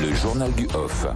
Le journal du off.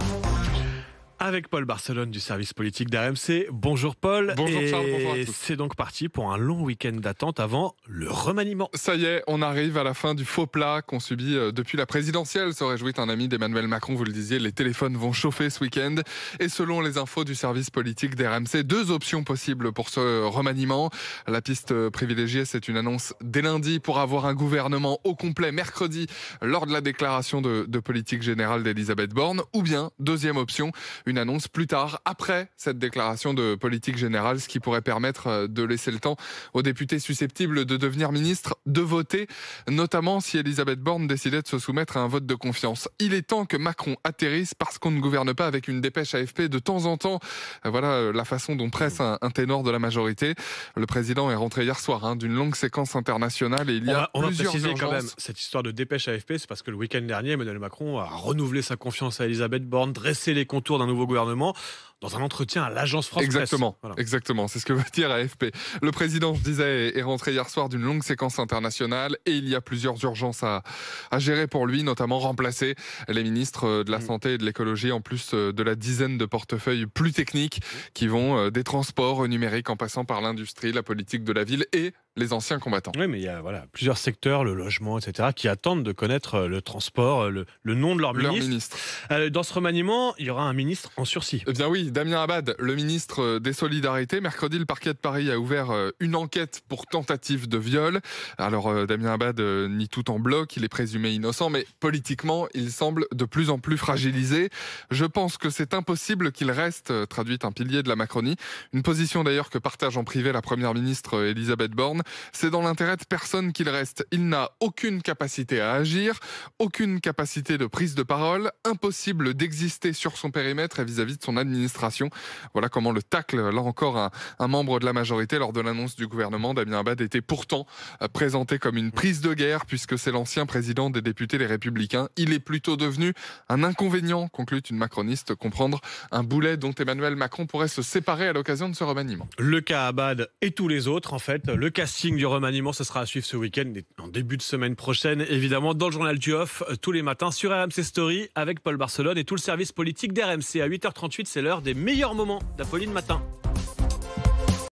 Avec Paul Barcelone du service politique d'RMC. Bonjour Paul. Bonjour Charles, bonjour à Et tous. c'est donc parti pour un long week-end d'attente avant le remaniement. Ça y est, on arrive à la fin du faux plat qu'on subit depuis la présidentielle, se réjouit un ami d'Emmanuel Macron, vous le disiez, les téléphones vont chauffer ce week-end. Et selon les infos du service politique d'RMC, deux options possibles pour ce remaniement. La piste privilégiée, c'est une annonce dès lundi pour avoir un gouvernement au complet mercredi lors de la déclaration de politique générale d'Elisabeth Borne. Ou bien, deuxième option, une annonce plus tard, après cette déclaration de politique générale, ce qui pourrait permettre de laisser le temps aux députés susceptibles de devenir ministres de voter, notamment si Elisabeth Borne décidait de se soumettre à un vote de confiance. Il est temps que Macron atterrisse parce qu'on ne gouverne pas avec une dépêche AFP de temps en temps. Voilà la façon dont presse un ténor de la majorité. Le président est rentré hier soir d'une longue séquence internationale et il y a On va plusieurs préciser urgences. quand même cette histoire de dépêche AFP, c'est parce que le week-end dernier, Emmanuel Macron a renouvelé sa confiance à Elisabeth Borne, dressé les contours d'un nouveau gouvernement dans un entretien à l'agence France Presse. Exactement, Voilà. exactement, c'est ce que veut dire AFP. Le président, je disais, est rentré hier soir d'une longue séquence internationale et il y a plusieurs urgences à gérer pour lui, notamment remplacer les ministres de la Santé et de l'Écologie, en plus de la dizaine de portefeuilles plus techniques qui vont des transports au numérique en passant par l'industrie, la politique de la ville et les anciens combattants. Oui, mais il y a plusieurs secteurs, le logement, etc., qui attendent de connaître le transport, le nom de leur ministre. Dans ce remaniement, il y aura un ministre en sursis. Eh bien oui, Damien Abad, le ministre des Solidarités. Mercredi, le parquet de Paris a ouvert une enquête pour tentative de viol. Alors, Damien Abad nie tout en bloc, il est présumé innocent, mais politiquement, il semble de plus en plus fragilisé. Je pense que c'est impossible qu'il reste, traduit un pilier de la Macronie. Une position d'ailleurs que partage en privé la première ministre Elisabeth Borne. C'est dans l'intérêt de personne qu'il reste. Il n'a aucune capacité à agir, aucune capacité de prise de parole, impossible d'exister sur son périmètre et vis-à-vis de son administration. Voilà comment le tacle, là encore, un membre de la majorité lors de l'annonce du gouvernement. Damien Abad était pourtant présenté comme une prise de guerre puisque c'est l'ancien président des députés Les Républicains. Il est plutôt devenu un inconvénient, conclut une macroniste, comprendre un boulet dont Emmanuel Macron pourrait se séparer à l'occasion de ce remaniement. Le cas Abad et tous les autres, en fait. Le casting du remaniement, ce sera à suivre ce week-end, en début de semaine prochaine, évidemment, dans le journal du off, tous les matins sur RMC Story, avec Paul Barcelone et tout le service politique d'RMC. À 8h38, c'est l'heure des meilleurs moments d'Apolline Matin.